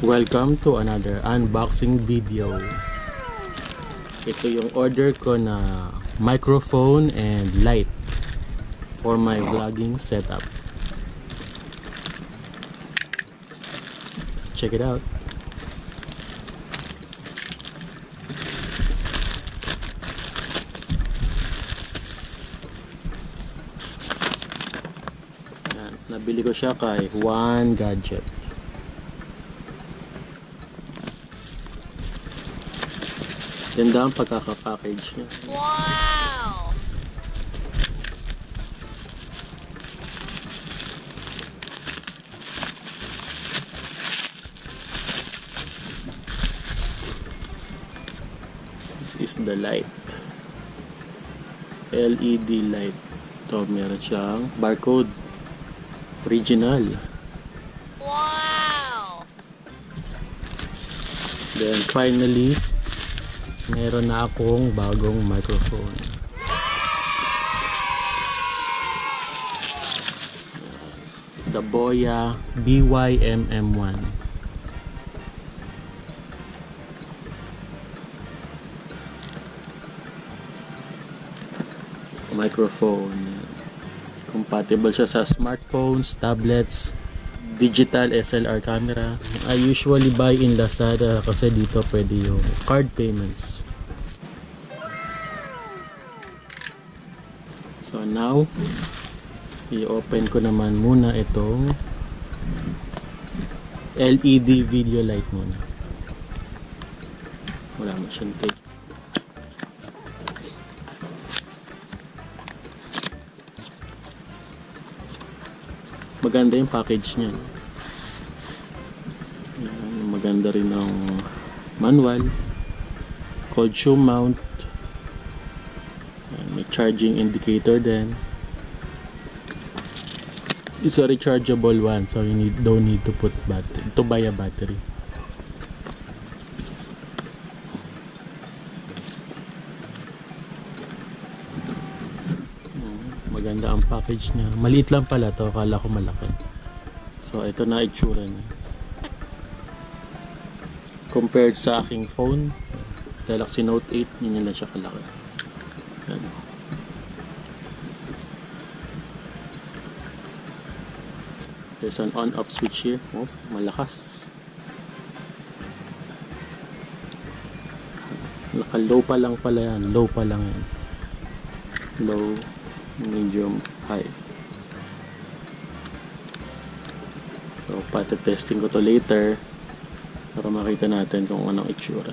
Welcome to another unboxing video. Ito yung order ko na microphone and light for my vlogging setup. Let's check it out. Yan, nabili ko siya kay One Gadget. Ganda ang pagkaka-package niya. Wow! This is the light. LED light. Ito, meron siyang barcode. Original. Wow! Then finally, meron na akong bagong microphone. The Boya MM1. Microphone. Compatible siya sa smartphones, tablets, digital SLR camera. I usually buy in Lazada kasi dito pwede yung card payments. So now, i-open ko naman muna itong LED video light muna. Wala mo siyang tape. Maganda yung package niya. Yan, maganda rin ang manual. Cold shoe mount. May charging indicator din. It's a rechargeable one, so you don't need to put battery to buy a battery. Maganda ang package niya. Maliit lang pala to, akala ko malaki. So ito na itsura niya. Compared sa aking phone, Galaxy Note 8, yun lang siya kalaki. Yan. There's an on-off switch here. Oh, malakas. Naka-low pa lang pala yan. Low pa lang yan. Low, medium, high. So, pati-testing ko to later para makita natin kung anong itsura.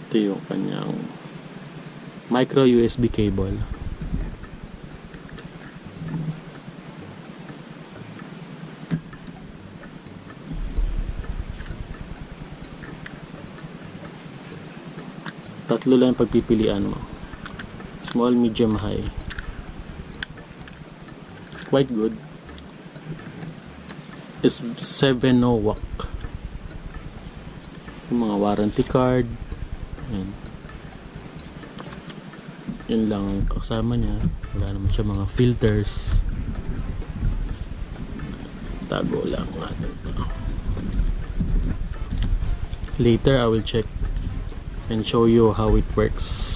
Ito yung kanyang micro USB cable. Tatlo lang yung pagpipilian mo. Small, medium, high. Quite good. It's Sevenoak. Yung mga warranty card. Yan. Yun lang ang kasama niya. Wala naman siya mga filters. Tago lang natin ito. Later I will check and show you how it works.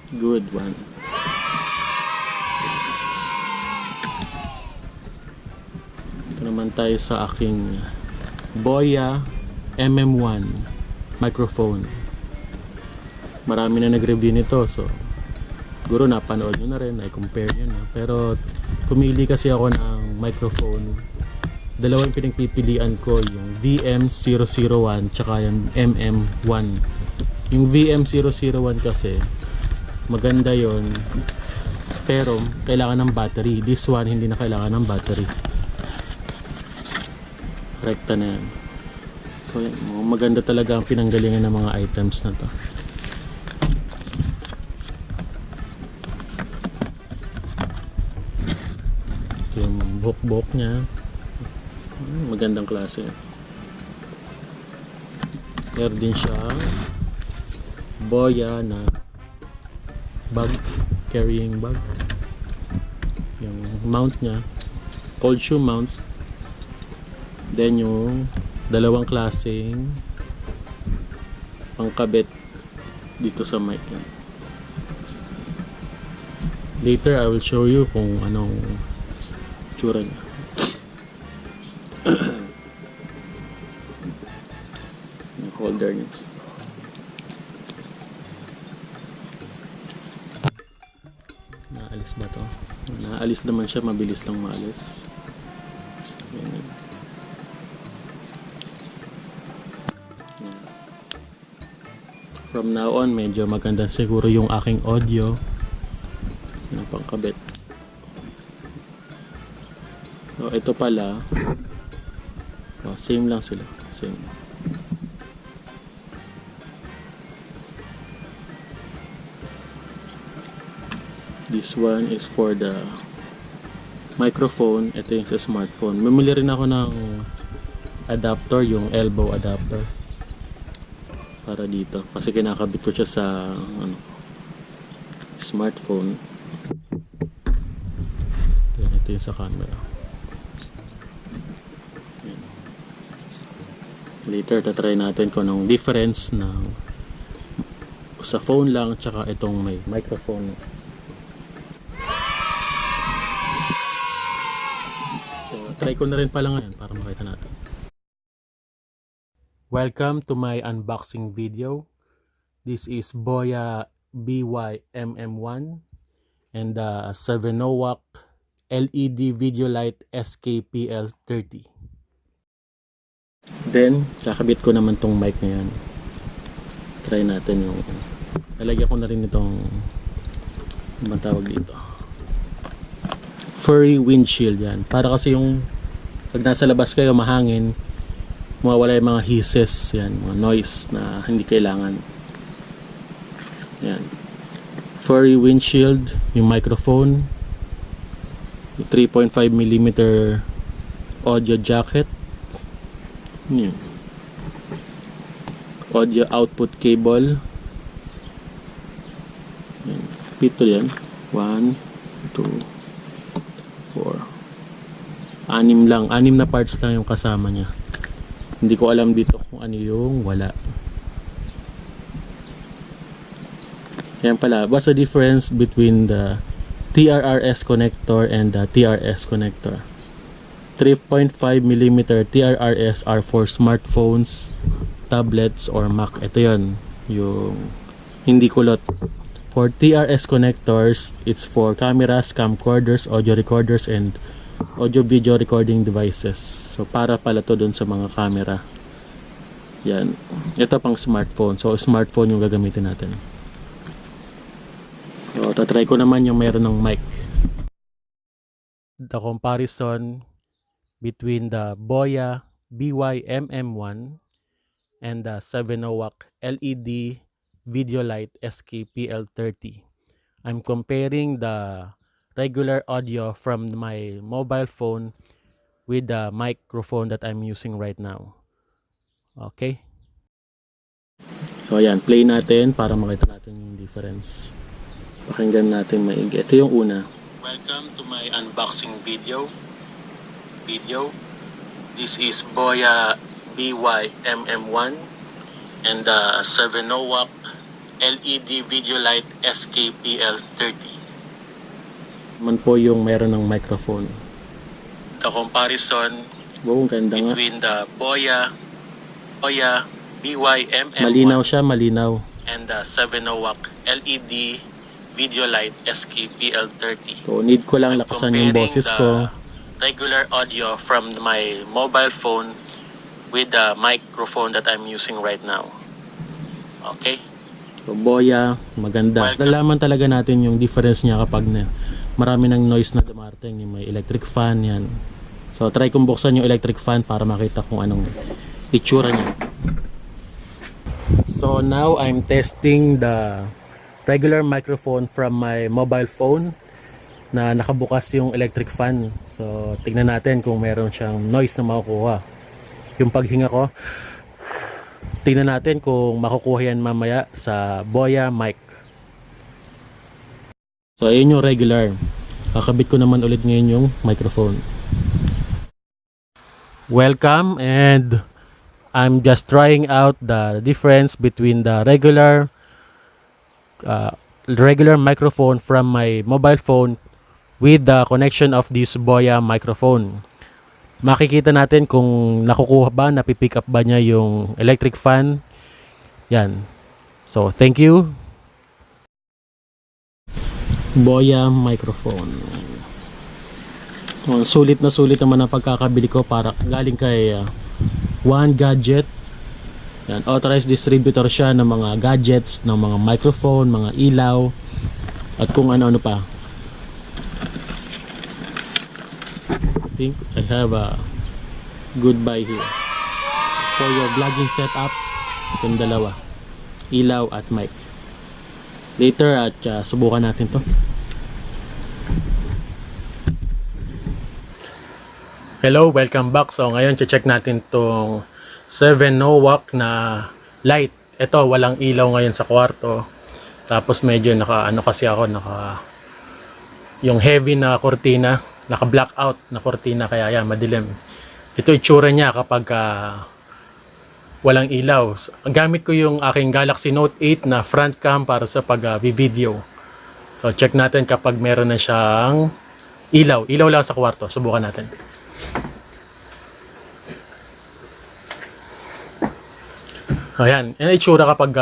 Good one. Ito naman tayo sa aking Boya MM1 microphone. Marami na nag-review nito, so siguro napanood nyo na rin, ay compare nyo na. Pero pumili kasi ako ng microphone. Dalawang pinagpipilian ko, yung VM001 tsaka yung MM1. Yung VM001 kasi maganda yon, pero kailangan ng battery. This one hindi na kailangan ng battery. Rekta na yan. So maganda talaga ang pinanggalingan ng mga items na to. Ito yung buhok-buhok nya. Magandang klase. Meron din siyang Boya na bag, carrying bag. Yung mount niya, cold shoe mount. Then yung dalawang klaseng pangkabit dito sa mic niya. Later I will show you kung anong tsura niya. Yung holder niya. Naalis ba to? Naalis naman siya, mabilis lang maalis. Yan. From now on, medyo maganda siguro yung aking audio. Yung pangkabit. So, ito pala. Oh, same lang sila. Same. This one is for the microphone. Ito yung sa smartphone. Bumili rin ako ng adapter, yung elbow adapter. Para dito. Kasi kinakabit ko siya sa smartphone. Yan, ito yung sa camera. Yan. Later, tatry natin kung anong difference ng sa phone lang tsaka itong may microphone. So, try ko na rin pala ngayon para makita natin. Welcome to my unboxing video. This is Boya BY MM1 and the Sevenoak LED video light SK-PL30. Then, kakabit ko naman tong mic na yan. Try natin yung lalagyan ko na rin itong ano tawag dito, furry windshield yan. Para kasi yung pag nasa labas kayo mahangin, mawawala yung mga hisses, yan, mga noise na hindi kailangan. Yan. Furry windshield, yung microphone, yung 3.5mm audio jacket, yan. Audio output cable, yan. Pito yan. 1, 2, 4. 6 lang. 6 na parts lang yung kasama niya. Hindi ko alam dito kung ano yung wala. Yan pala. What's the difference between the TRRS connector and the TRS connector? 3.5mm TRRS are for smartphones, tablets, or Mac. Ito yun. Yung hindi kulot. For TRS connectors, it's for cameras, camcorders, audio recorders, and audio-video recording devices. So, para pala to dun sa mga camera. Yan. Ito pang smartphone. So, smartphone yung gagamitin natin. So, tatry ko naman yung meron ng mic. The comparison between the Boya BY MM1 and the Sevenoak LED video light SK-PL30. I'm comparing the regular audio from my mobile phone with the microphone that I'm using right now. Okay? So ayan, play natin para makita natin yung difference. Pakinggan natin maigi. Ito yung una. Welcome to my unboxing video. This is Boya BY MM1 and the Sevenoak LED video light SK-PL30. Man po yung meron ng microphone. The comparison between the Boya BY MM1 malinaw siya, malinaw, and the Sevenoak LED video light SK-PL30. So need ko lang lakasan yung boses ko. Regular audio from my mobile phone with the microphone that I'm using right now. Okay? So Boya, maganda. Nalaman talaga natin yung difference niya kapag marami ng noise na dumarating, yung may electric fan yan. So try kong buksan yung electric fan para makita kung anong itsura niya. So now I'm testing the regular microphone from my mobile phone na nakabukas yung electric fan. So tignan natin kung meron siyang noise na makukuha. Yung paghinga ko, Tingnan natin kung makukuha yan mamaya sa Boya mic. So ayun yung regular. Kakabit ko naman ulit ngayon yung microphone. Welcome, and I'm just trying out the difference between the regular microphone from my mobile phone with the connection of this Boya microphone. Makikita natin kung nakukuha ba, napipick up ba niya yung electric fan. Yan. So, thank you. Boya microphone. Sulit na sulit naman ang pagkakabili ko para galing kay One Gadget. Yan, authorized distributor siya ng mga gadgets, ng mga microphone, mga ilaw, at kung ano-ano pa. I think I have a good buy here for your vlogging setup. Itong dalawa, ilaw at mic. Later at subukan natin to. Hello, welcome back. So ngayon check natin tong Sevenoak na light. Ito, walang ilaw ngayon sa kwarto. Tapos medyo yung heavy na kortina, naka blackout na kortina, kaya yan madilim. Ito itsura niya kapag walang ilaw. Ang gamit ko yung aking Galaxy Note 8 na front cam para sa pag-video. So check natin kapag meron na siyang ilaw. Ilaw lang sa kwarto. Subukan natin. Ayan, yan ang itsura kapag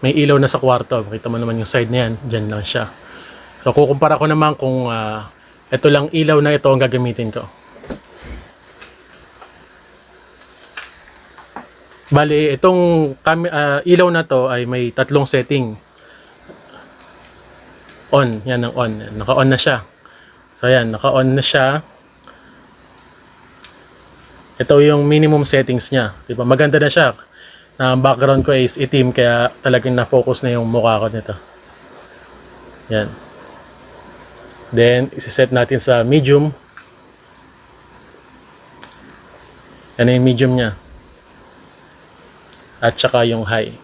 may ilaw na sa kwarto. Makita mo naman yung side na yan, dyan lang siya. So kukumpara ko naman kung ito lang ilaw na ito ang gagamitin ko. Bali, itong ilaw na to ay may tatlong setting. On, yan ang on. Naka-on na siya. So ayan, naka-on na siya. Ito yung minimum settings niya. Diba? Maganda na siya. Ang background ko is itim, kaya talagang na-focus na yung mukha ko nito. Yan. Then, isi-set natin sa medium. Yan yung medium niya. At saka yung high.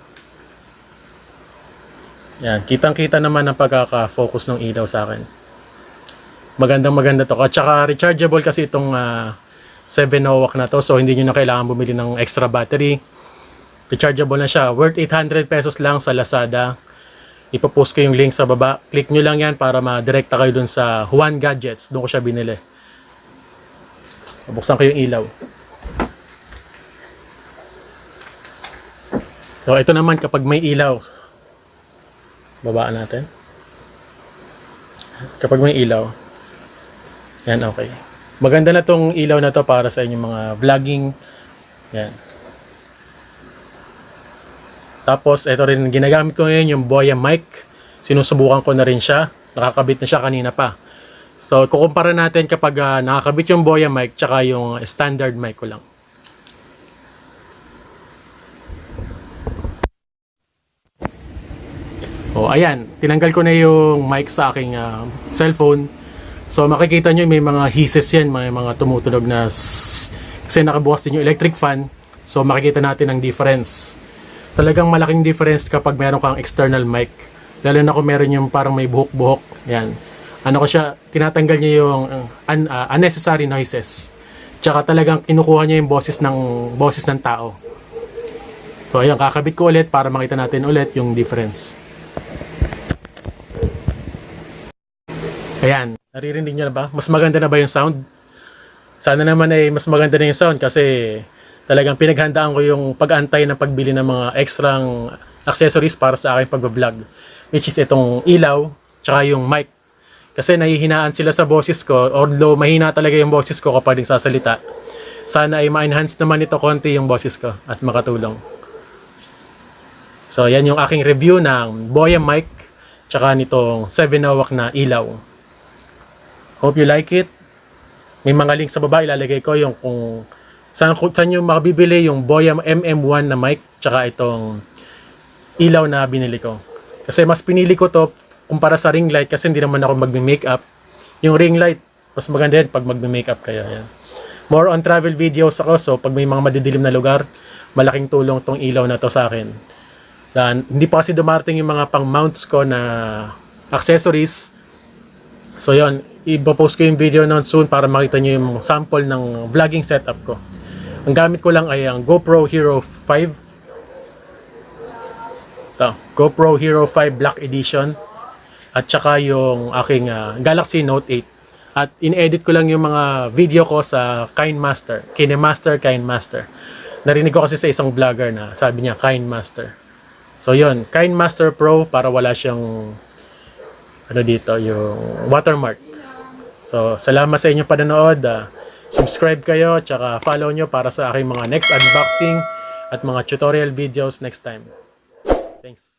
Yan. Kitang-kita naman ang pagkaka-focus ng ilaw sa akin. Magandang-maganda to. At saka rechargeable kasi itong Sevenoak na to. So, hindi nyo na kailangan bumili ng extra battery. Rechargeable na siya. Worth 800 pesos lang sa Lazada. Ipopost ko yung link sa baba. Click nyo lang yan para ma-direkta kayo dun sa One Gadgets. Doon ko siya binili. Buksan ko yung ilaw. So, ito naman kapag may ilaw. Babaan natin. Kapag may ilaw. Yan, okay. Maganda na tong ilaw na to para sa inyong mga vlogging. Yan. Tapos, ito rin, ginagamit ko ngayon yung Boya mic. Sinusubukan ko na rin siya. Nakakabit na siya kanina pa. So, kukumpara natin kapag nakakabit yung Boya mic tsaka yung standard mic ko lang. O, ayan. Tinanggal ko na yung mic sa aking cellphone. So, makikita nyo may mga hisses yan. May mga tumutunog na kasi nakabukas din yung electric fan. So, makikita natin ang difference. Talagang malaking difference kapag meron kang external mic. Lalo na kung meron yung parang may buhok-buhok. Yan. Ano ko siya, tinatanggal niya yung unnecessary noises. Tsaka talagang kinukuha niya yung boses ng tao. So ayun, kakabit ko ulit para makita natin ulit yung difference. Ayan, naririnig niyo na ba? Mas maganda na ba yung sound? Sana naman ay mas maganda na yung sound kasi talagang pinaghandaan ko yung pag-antay ng pagbili ng mga extrang accessories para sa aking pag-vlog. Which is itong ilaw, tsaka yung mic. Kasi nahihinaan sila sa boses ko, although mahina talaga yung boses ko kapag nagsasalita. Sana ay ma-enhance naman ito konti yung boses ko at makatulong. So yan yung aking review ng Boya mic, tsaka nitong Sevenoak na ilaw. Hope you like it. May mga link sa baba, ilalagay ko yung kung saan nyo makabibili yung Boya MM1 na mic tsaka itong ilaw na binili ko. Kasi mas pinili ko to kumpara sa ring light kasi hindi naman ako magme-makeup. Yung ring light, mas maganda yan pag magme-makeup kayo. Yan. More on travel videos ako, so pag may mga madidilim na lugar, malaking tulong tong ilaw na to sa akin. Dan, hindi pa kasi dumarating yung mga pang mounts ko na accessories. So yon, ipopost ko yung video noon soon para makita nyo yung sample ng vlogging setup ko. Ang gamit ko lang ay ang GoPro Hero 5. Ito, GoPro Hero 5 Black Edition. At saka yung aking Galaxy Note 8. At in-edit ko lang yung mga video ko sa Kinemaster. Narinig ko kasi sa isang vlogger na sabi niya Kinemaster. So yon, Kinemaster Pro para wala siyang ano dito, yung watermark. So salamat sa inyong panonood. Subscribe kayo, tsaka follow nyo para sa aking mga next unboxing at mga tutorial videos next time. Thanks.